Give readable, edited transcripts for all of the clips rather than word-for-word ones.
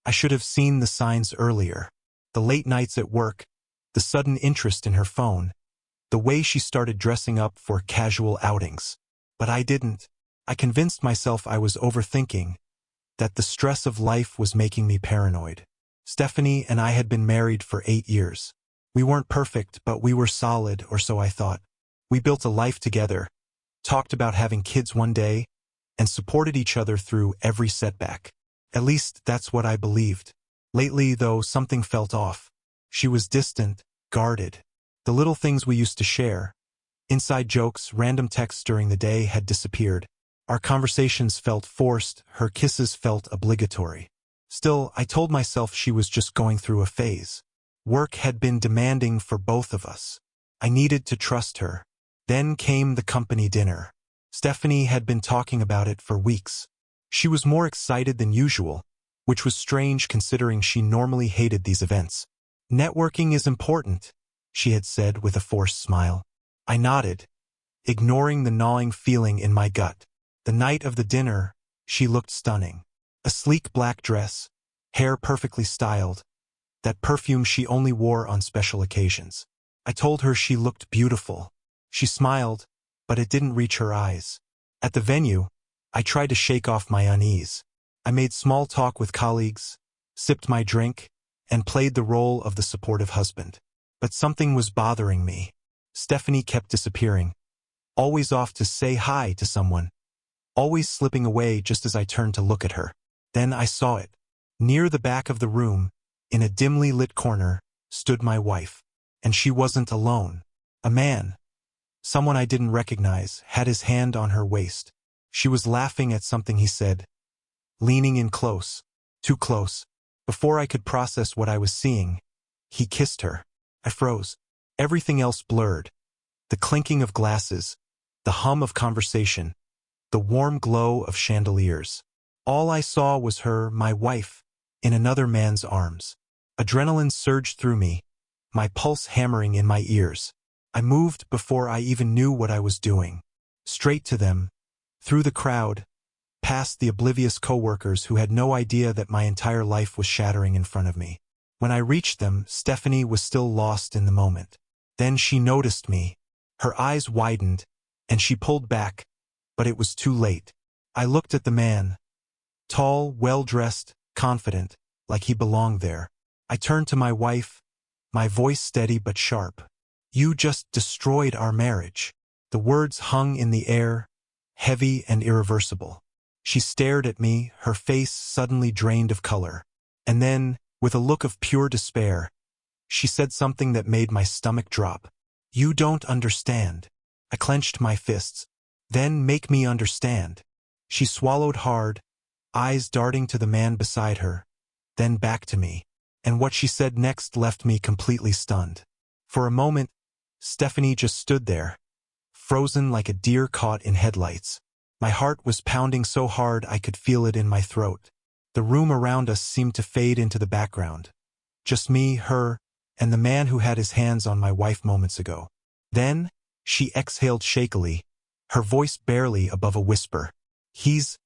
I should have seen the signs earlier. The late nights at work, the sudden interest in her phone, the way she started dressing up for casual outings. But I didn't. I convinced myself I was overthinking, that the stress of life was making me paranoid. Stephanie and I had been married for 8 years. We weren't perfect, but we were solid, or so I thought. We built a life together, talked about having kids one day, and supported each other through every setback. At least that's what I believed. Lately, though, something felt off. She was distant, guarded. The little things we used to share, inside jokes, random texts during the day, had disappeared. Our conversations felt forced, her kisses felt obligatory. Still, I told myself she was just going through a phase. Work had been demanding for both of us. I needed to trust her. Then came the company dinner. Stephanie had been talking about it for weeks. She was more excited than usual, which was strange considering she normally hated these events. "Networking is important," she had said with a forced smile. I nodded, ignoring the gnawing feeling in my gut. The night of the dinner, she looked stunning. A sleek black dress, hair perfectly styled, that perfume she only wore on special occasions. I told her she looked beautiful. She smiled, but it didn't reach her eyes. At the venue, I tried to shake off my unease. I made small talk with colleagues, sipped my drink, and played the role of the supportive husband. But something was bothering me. Stephanie kept disappearing, always off to say hi to someone, always slipping away just as I turned to look at her. Then I saw it. Near the back of the room, in a dimly lit corner, stood my wife. And she wasn't alone. A man, someone I didn't recognize, had his hand on her waist. She was laughing at something he said, leaning in close, too close. Before I could process what I was seeing, he kissed her. I froze. Everything else blurred. The clinking of glasses, the hum of conversation, the warm glow of chandeliers. All I saw was her, my wife, in another man's arms. Adrenaline surged through me, my pulse hammering in my ears. I moved before I even knew what I was doing. Straight to them, through the crowd, past the oblivious coworkers who had no idea that my entire life was shattering in front of me. When I reached them, Stephanie was still lost in the moment. Then she noticed me. Her eyes widened, and she pulled back, but it was too late. I looked at the man. Tall, well-dressed, confident, like he belonged there. I turned to my wife, my voice steady but sharp. "You just destroyed our marriage." The words hung in the air, heavy and irreversible. She stared at me, her face suddenly drained of color. And then, with a look of pure despair, she said something that made my stomach drop. "You don't understand." I clenched my fists. "Then make me understand." She swallowed hard, eyes darting to the man beside her, then back to me. And what she said next left me completely stunned. For a moment, Stephanie just stood there, frozen like a deer caught in headlights. My heart was pounding so hard I could feel it in my throat. The room around us seemed to fade into the background. Just me, her, and the man who had his hands on my wife moments ago. Then, she exhaled shakily, her voice barely above a whisper. "He's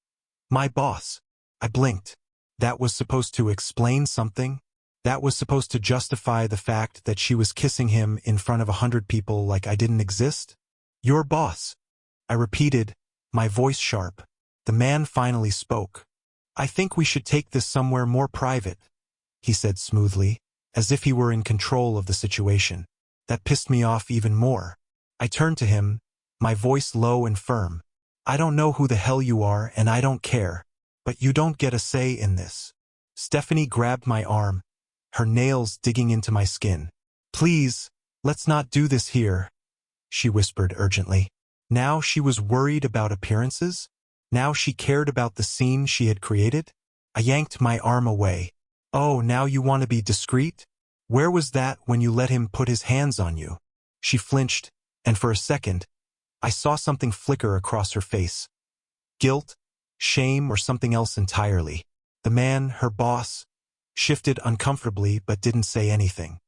my boss." I blinked. That was supposed to explain something? That was supposed to justify the fact that she was kissing him in front of 100 people like I didn't exist? "Your boss," I repeated, my voice sharp. The man finally spoke. "I think we should take this somewhere more private," he said smoothly, as if he were in control of the situation. That pissed me off even more. I turned to him, my voice low and firm. "I don't know who the hell you are and I don't care, but you don't get a say in this." Stephanie grabbed my arm, her nails digging into my skin. "Please, let's not do this here," she whispered urgently. Now she was worried about appearances? Now she cared about the scene she had created? I yanked my arm away. "Oh, now you want to be discreet? Where was that when you let him put his hands on you?" She flinched, and for a second, I saw something flicker across her face. Guilt, shame, or something else entirely. The man, her boss, shifted uncomfortably but didn't say anything.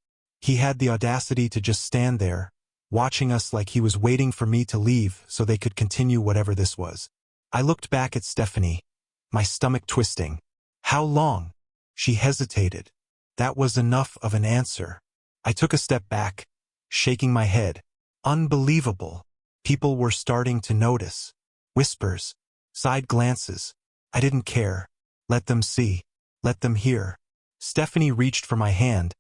He had the audacity to just stand there, watching us like he was waiting for me to leave so they could continue whatever this was. I looked back at Stephanie, my stomach twisting. "How long?" She hesitated. That was enough of an answer. I took a step back, shaking my head. Unbelievable. People were starting to notice. Whispers. Side glances. I didn't care. Let them see. Let them hear. Stephanie reached for my hand,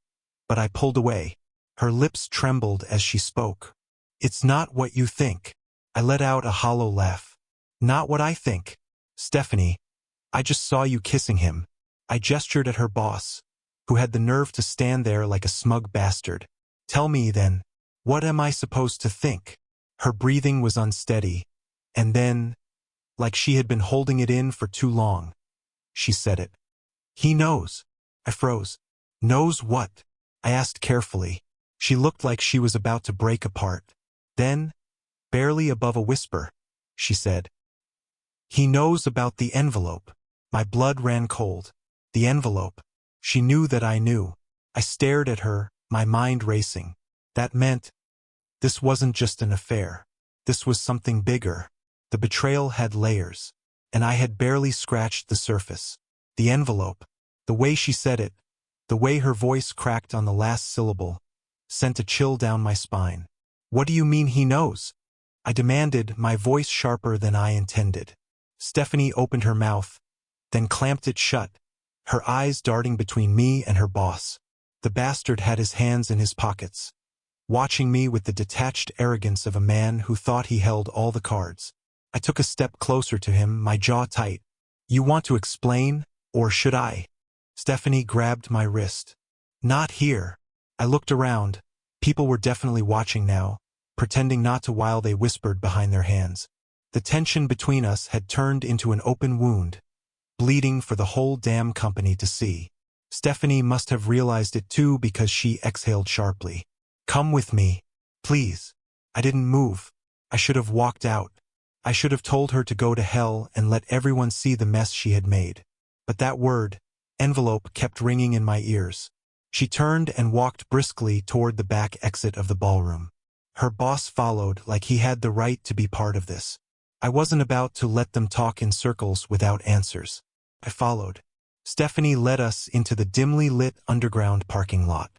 but I pulled away. Her lips trembled as she spoke. It's not what you think. I let out a hollow laugh. Not what I think. Stephanie, I just saw you kissing him. I gestured at her boss, who had the nerve to stand there like a smug bastard. Tell me, then, what am I supposed to think? Her breathing was unsteady, and then, like she had been holding it in for too long, she said it. He knows. I froze. Knows what? I asked carefully. She looked like she was about to break apart. Then, barely above a whisper, she said, he knows about the envelope. My blood ran cold. The envelope. She knew that I knew. I stared at her, my mind racing. That meant this wasn't just an affair. This was something bigger. The betrayal had layers, and I had barely scratched the surface. The envelope, the way she said it, the way her voice cracked on the last syllable, sent a chill down my spine. What do you mean he knows? I demanded, my voice sharper than I intended. Stephanie opened her mouth, then clamped it shut, her eyes darting between me and her boss. The bastard had his hands in his pockets, watching me with the detached arrogance of a man who thought he held all the cards. I took a step closer to him, my jaw tight. You want to explain, or should I? Stephanie grabbed my wrist. Not here. I looked around. People were definitely watching now, pretending not to while they whispered behind their hands. The tension between us had turned into an open wound, bleeding for the whole damn company to see. Stephanie must have realized it too because she exhaled sharply. Come with me, please. I didn't move. I should have walked out. I should have told her to go to hell and let everyone see the mess she had made. But that word, envelope, kept ringing in my ears. She turned and walked briskly toward the back exit of the ballroom. Her boss followed like he had the right to be part of this. I wasn't about to let them talk in circles without answers. I followed. Stephanie led us into the dimly lit underground parking lot.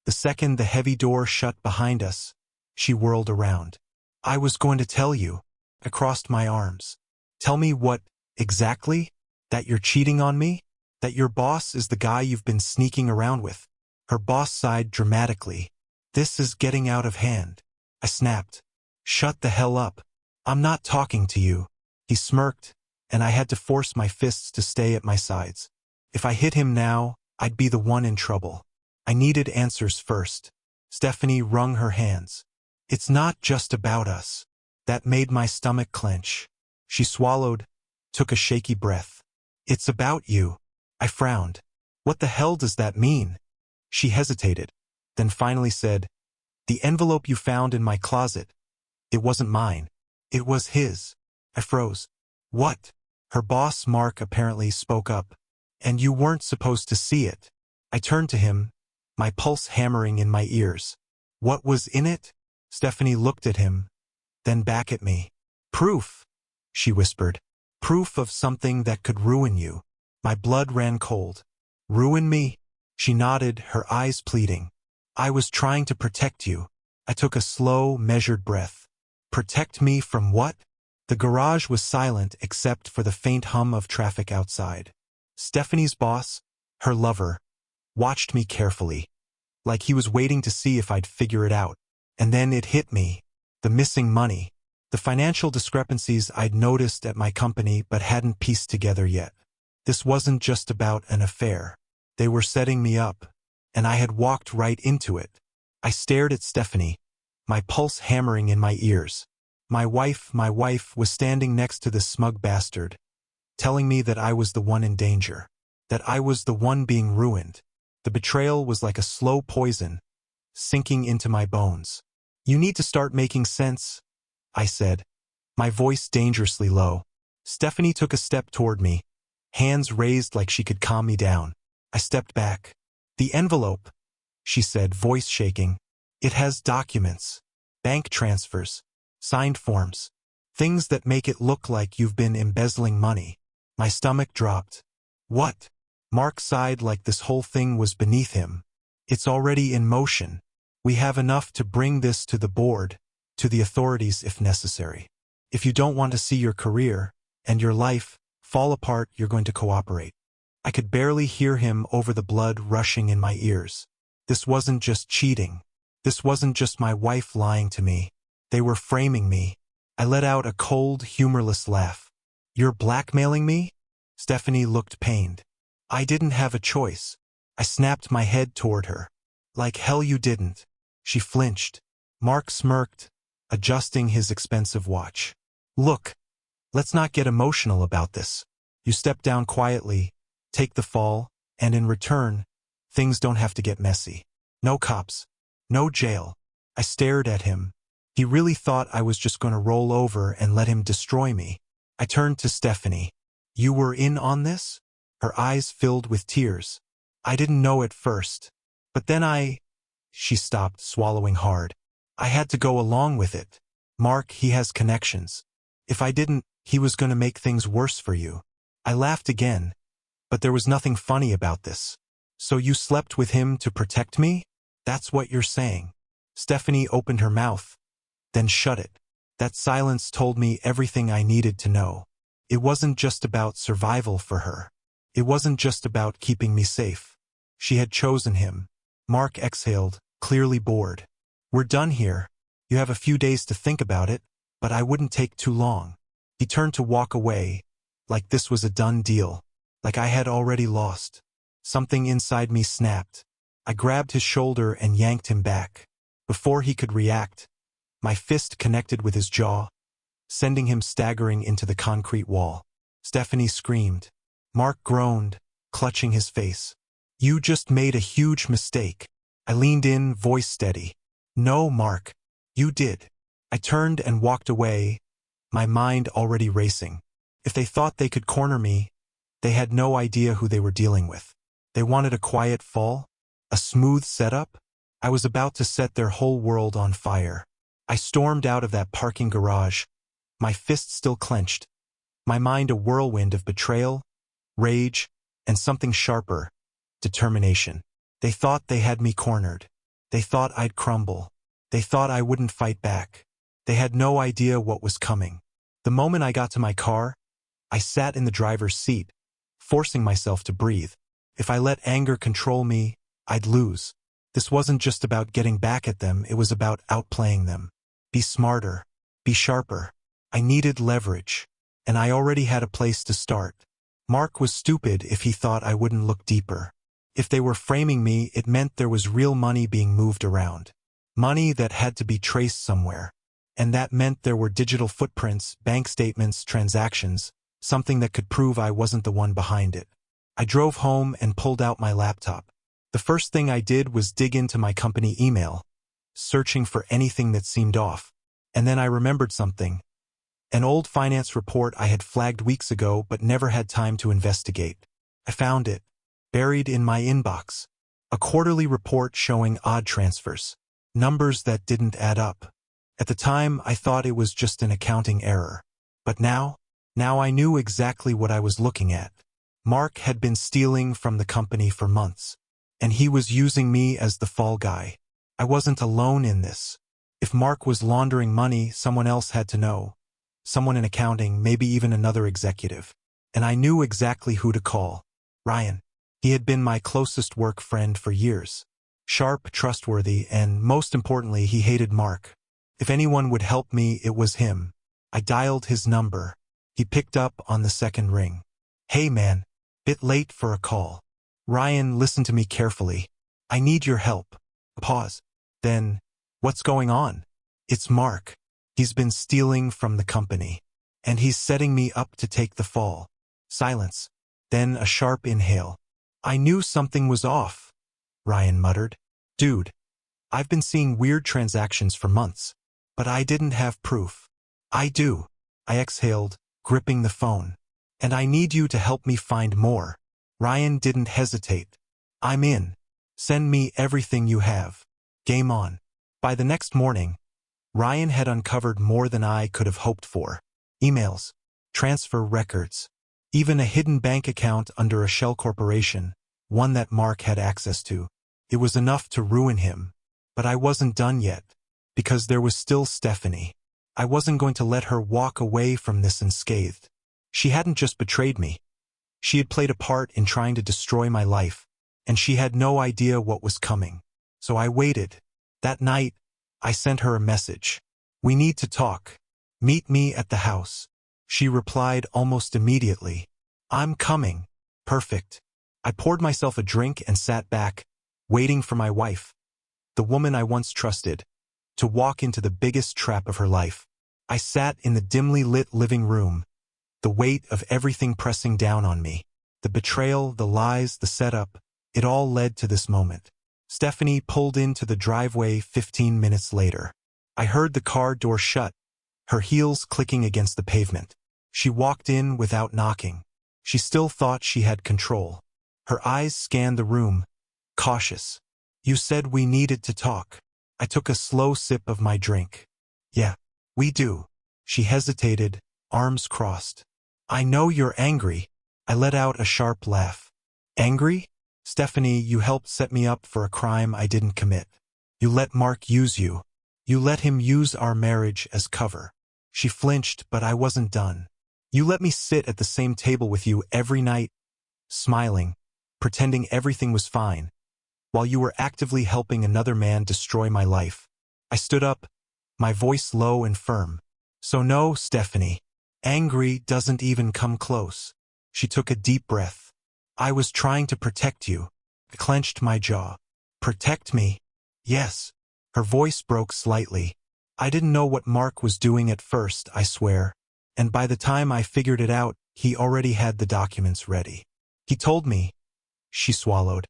The second the heavy door shut behind us, she whirled around. I was going to tell you. I crossed my arms. Tell me what, exactly? That you're cheating on me? That your boss is the guy you've been sneaking around with? Her boss sighed dramatically. This is getting out of hand. I snapped. Shut the hell up. I'm not talking to you. He smirked, and I had to force my fists to stay at my sides. If I hit him now, I'd be the one in trouble. I needed answers first. Stephanie wrung her hands. It's not just about us. That made my stomach clench. She swallowed, took a shaky breath. It's about you. I frowned. What the hell does that mean? She hesitated, then finally said, the envelope you found in my closet. It wasn't mine. It was his. I froze. What? Her boss, Mark, apparently spoke up. And you weren't supposed to see it. I turned to him, my pulse hammering in my ears. What was in it? Stephanie looked at him, then back at me. Proof, she whispered. Proof of something that could ruin you. My blood ran cold. Ruin me? She nodded, her eyes pleading. I was trying to protect you. I took a slow, measured breath. Protect me from what? The garage was silent except for the faint hum of traffic outside. Stephanie's boss, her lover, watched me carefully, like he was waiting to see if I'd figure it out. And then it hit me. The missing money. The financial discrepancies I'd noticed at my company but hadn't pieced together yet. This wasn't just about an affair. They were setting me up, and I had walked right into it. I stared at Stephanie, my pulse hammering in my ears. My wife was standing next to this smug bastard, telling me that I was the one in danger, that I was the one being ruined. The betrayal was like a slow poison, sinking into my bones. You need to start making sense, I said, my voice dangerously low. Stephanie took a step toward me, hands raised like she could calm me down. I stepped back. The envelope, she said, voice shaking. It has documents, bank transfers, signed forms, things that make it look like you've been embezzling money. My stomach dropped. What? Mark sighed like this whole thing was beneath him. It's already in motion. We have enough to bring this to the board, to the authorities if necessary. If you don't want to see your career and your life fall apart, you're going to cooperate. I could barely hear him over the blood rushing in my ears. This wasn't just cheating. This wasn't just my wife lying to me. They were framing me. I let out a cold, humorless laugh. You're blackmailing me? Stephanie looked pained. I didn't have a choice. I snapped my head toward her. Like hell you didn't. She flinched. Mark smirked, adjusting his expensive watch. Look, let's not get emotional about this. You step down quietly, take the fall, and in return, things don't have to get messy. No cops. No jail. I stared at him. He really thought I was just going to roll over and let him destroy me. I turned to Stephanie. You were in on this? Her eyes filled with tears. I didn't know at first. But then She stopped, swallowing hard. I had to go along with it. Mark, he has connections. If I didn't, he was going to make things worse for you. I laughed again. But there was nothing funny about this. So you slept with him to protect me? That's what you're saying. Stephanie opened her mouth, then shut it. That silence told me everything I needed to know. It wasn't just about survival for her. It wasn't just about keeping me safe. She had chosen him. Mark exhaled, clearly bored. We're done here. You have a few days to think about it, but I wouldn't take too long. He turned to walk away, like this was a done deal, like I had already lost. Something inside me snapped. I grabbed his shoulder and yanked him back. Before he could react, my fist connected with his jaw, sending him staggering into the concrete wall. Stephanie screamed. Mark groaned, clutching his face. You just made a huge mistake. I leaned in, voice steady. No, Mark. You did. I turned and walked away, my mind already racing. If they thought they could corner me, they had no idea who they were dealing with. They wanted a quiet fall, a smooth setup. I was about to set their whole world on fire. I stormed out of that parking garage, my fist still clenched, my mind a whirlwind of betrayal, rage, and something sharper, determination. They thought they had me cornered. They thought I'd crumble. They thought I wouldn't fight back. They had no idea what was coming. The moment I got to my car, I sat in the driver's seat, forcing myself to breathe. If I let anger control me, I'd lose. This wasn't just about getting back at them, it was about outplaying them. Be smarter. Be sharper. I needed leverage. And I already had a place to start. Mark was stupid if he thought I wouldn't look deeper. If they were framing me, it meant there was real money being moved around. Money that had to be traced somewhere. And that meant there were digital footprints, bank statements, transactions, something that could prove I wasn't the one behind it. I drove home and pulled out my laptop. The first thing I did was dig into my company email, searching for anything that seemed off. And then I remembered something. An old finance report I had flagged weeks ago but never had time to investigate. I found it, buried in my inbox. A quarterly report showing odd transfers, numbers that didn't add up. At the time, I thought it was just an accounting error. But now I knew exactly what I was looking at. Mark had been stealing from the company for months. And he was using me as the fall guy. I wasn't alone in this. If Mark was laundering money, someone else had to know. Someone in accounting, maybe even another executive. And I knew exactly who to call. Ryan. He had been my closest work friend for years. Sharp, trustworthy, and most importantly, he hated Mark. If anyone would help me, it was him. I dialed his number. He picked up on the second ring. Hey man, bit late for a call. Ryan, listen to me carefully. I need your help. A pause. Then, what's going on? It's Mark. He's been stealing from the company. And he's setting me up to take the fall. Silence. Then a sharp inhale. I knew something was off, Ryan muttered. Dude, I've been seeing weird transactions for months. But I didn't have proof. I do. I exhaled, gripping the phone. And I need you to help me find more. Ryan didn't hesitate. I'm in. Send me everything you have. Game on. By the next morning, Ryan had uncovered more than I could have hoped for. Emails, transfer records, Even a hidden bank account under a shell corporation, one that Mark had access to. It was enough to ruin him. But I wasn't done yet, because there was still Stephanie. I wasn't going to let her walk away from this unscathed. She hadn't just betrayed me. She had played a part in trying to destroy my life, and she had no idea what was coming. So I waited. That night, I sent her a message. "We need to talk. Meet me at the house." She replied almost immediately. "I'm coming." Perfect. I poured myself a drink and sat back, waiting for my wife, the woman I once trusted, to walk into the biggest trap of her life. I sat in the dimly lit living room, the weight of everything pressing down on me. The betrayal, the lies, the setup, it all led to this moment. Stephanie pulled into the driveway 15 minutes later. I heard the car door shut, her heels clicking against the pavement. She walked in without knocking. She still thought she had control. Her eyes scanned the room, cautious. "You said we needed to talk." I took a slow sip of my drink. "Yeah, we do." She hesitated, arms crossed. "I know you're angry." I let out a sharp laugh. "Angry? Stephanie, you helped set me up for a crime I didn't commit. You let Mark use you. You let him use our marriage as cover." She flinched, but I wasn't done. "You let me sit at the same table with you every night, smiling, pretending everything was fine, while you were actively helping another man destroy my life." I stood up, my voice low and firm. "So no, Stephanie. Angry doesn't even come close." She took a deep breath. "I was trying to protect you." I clenched my jaw. "Protect me?" "Yes." Her voice broke slightly. "I didn't know what Mark was doing at first, I swear. And by the time I figured it out, he already had the documents ready. He told me." She swallowed.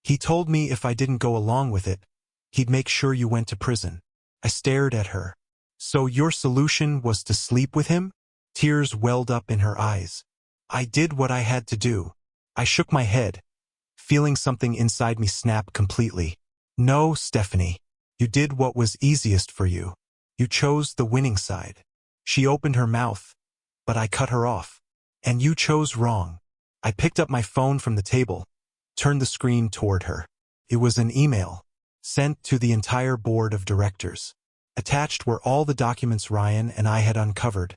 "He told me if I didn't go along with it, he'd make sure you went to prison." I stared at her. "So your solution was to sleep with him?" Tears welled up in her eyes. "I did what I had to do." I shook my head, feeling something inside me snap completely. "No, Stephanie. You did what was easiest for you. You chose the winning side." She opened her mouth, but I cut her off. "And you chose wrong." I picked up my phone from the table, turned the screen toward her. It was an email, sent to the entire board of directors. Attached were all the documents Ryan and I had uncovered.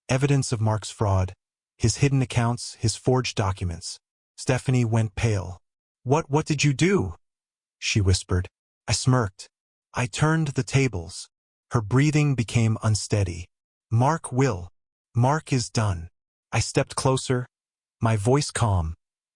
Evidence of Mark's fraud, his hidden accounts, his forged documents. Stephanie went pale. What did you do?" she whispered. I smirked. I turned the tables. Her breathing became unsteady. "Mark will. Mark is done." I stepped closer, my voice calm,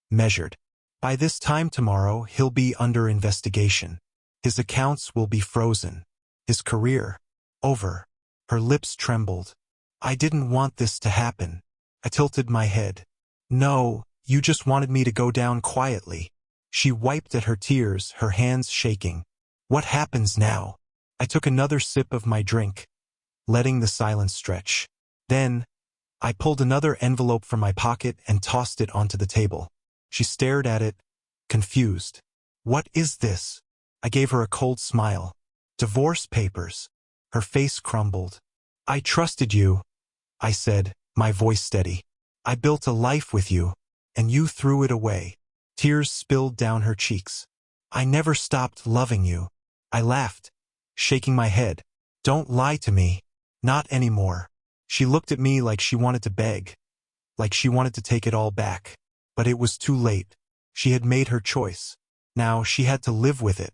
measured. "By this time tomorrow, he'll be under investigation. His accounts will be frozen. His career, over." Her lips trembled. "I didn't want this to happen." I tilted my head. "No, you just wanted me to go down quietly." She wiped at her tears, her hands shaking. "What happens now?" I took another sip of my drink, letting the silence stretch. Then, I pulled another envelope from my pocket and tossed it onto the table. She stared at it, confused. "What is this?" I gave her a cold smile. "Divorce papers." Her face crumbled. "I trusted you," I said, my voice steady. "I built a life with you, and you threw it away." Tears spilled down her cheeks. "I never stopped loving you." I laughed, shaking my head. "Don't lie to me. Not anymore." She looked at me like she wanted to beg, like she wanted to take it all back. But it was too late. She had made her choice. Now she had to live with it.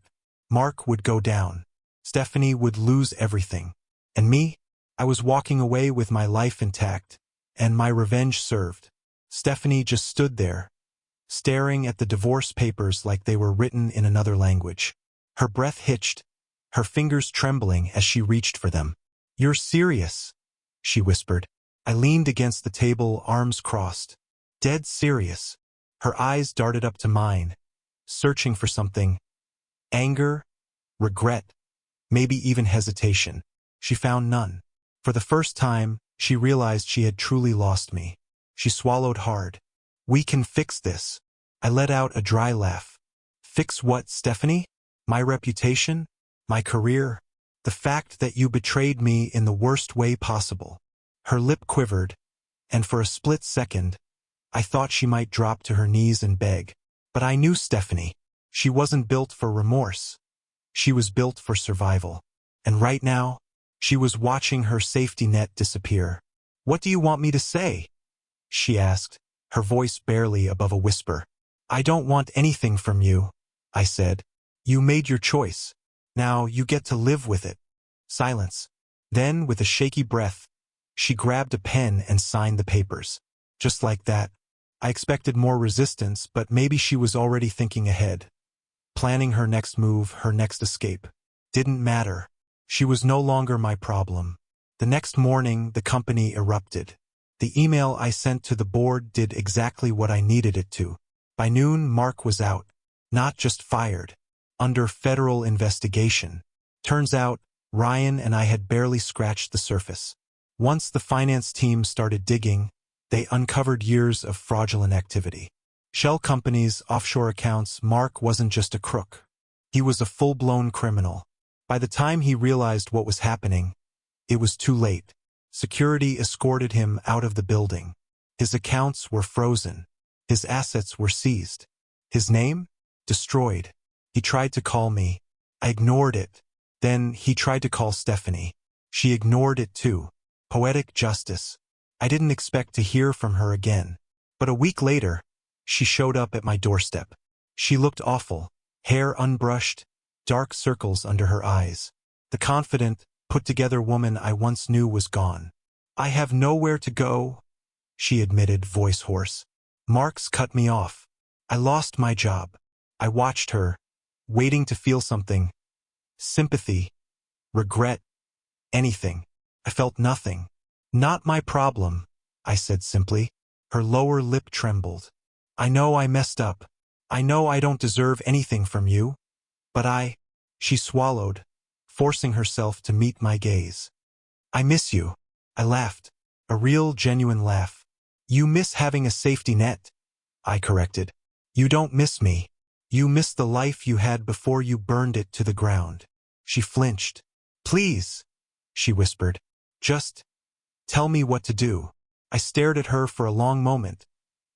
Mark would go down. Stephanie would lose everything. And me? I was walking away with my life intact, and my revenge served. Stephanie just stood there, staring at the divorce papers like they were written in another language. Her breath hitched, her fingers trembling as she reached for them. "You're serious?" she whispered. I leaned against the table, arms crossed. Dead serious. Her eyes darted up to mine, searching for something. Anger, regret, maybe even hesitation. She found none. For the first time, she realized she had truly lost me. She swallowed hard. "We can fix this." I let out a dry laugh. "Fix what, Stephanie? My reputation? My career? The fact that you betrayed me in the worst way possible." Her lip quivered, and for a split second, I thought she might drop to her knees and beg. But I knew Stephanie. She wasn't built for remorse. She was built for survival. And right now, she was watching her safety net disappear. "What do you want me to say?" she asked, her voice barely above a whisper. "I don't want anything from you," I said. "You made your choice. Now you get to live with it." Silence. Then, with a shaky breath, she grabbed a pen and signed the papers. Just like that. I expected more resistance, but maybe she was already thinking ahead. Planning her next move, her next escape. Didn't matter. She was no longer my problem. The next morning, the company erupted. The email I sent to the board did exactly what I needed it to. By noon, Mark was out. Not just fired. Under federal investigation. Turns out, Ryan and I had barely scratched the surface. Once the finance team started digging, they uncovered years of fraudulent activity. Shell companies, offshore accounts. Mark wasn't just a crook. He was a full-blown criminal. By the time he realized what was happening, it was too late. Security escorted him out of the building. His accounts were frozen. His assets were seized. His name? Destroyed. He tried to call me. I ignored it. Then he tried to call Stephanie. She ignored it too. Poetic justice. I didn't expect to hear from her again. But a week later, she showed up at my doorstep. She looked awful. Hair unbrushed, dark circles under her eyes. The confident, put-together woman I once knew was gone. "I have nowhere to go," she admitted, voice hoarse. "Mark's cut me off. I lost my job." I watched her, waiting to feel something. Sympathy, regret, anything. I felt nothing. "Not my problem," I said simply. Her lower lip trembled. "I know I messed up. I know I don't deserve anything from you. But she swallowed, forcing herself to meet my gaze. "I miss you." I laughed. A real, genuine laugh. "You miss having a safety net," I corrected. "You don't miss me. You miss the life you had before you burned it to the ground." She flinched. "Please," she whispered. "Just tell me what to do." I stared at her for a long moment,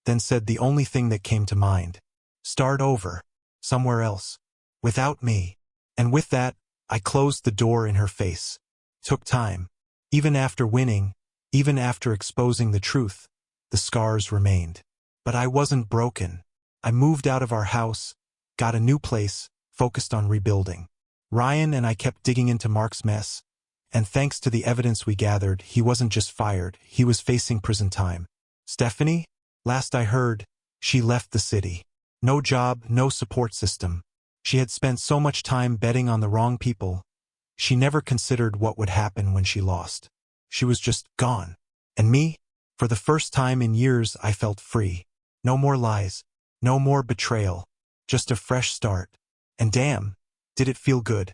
then said the only thing that came to mind. "Start over. Somewhere else. Without me." And with that, I closed the door in her face. Took time. Even after winning, even after exposing the truth, the scars remained. But I wasn't broken. I moved out of our house, got a new place, focused on rebuilding. Ryan and I kept digging into Mark's mess, and thanks to the evidence we gathered, he wasn't just fired, he was facing prison time. Stephanie? Last I heard, she left the city. No job, no support system. She had spent so much time betting on the wrong people. She never considered what would happen when she lost. She was just gone. And me? For the first time in years, I felt free. No more lies. No more betrayal. Just a fresh start. And damn, did it feel good.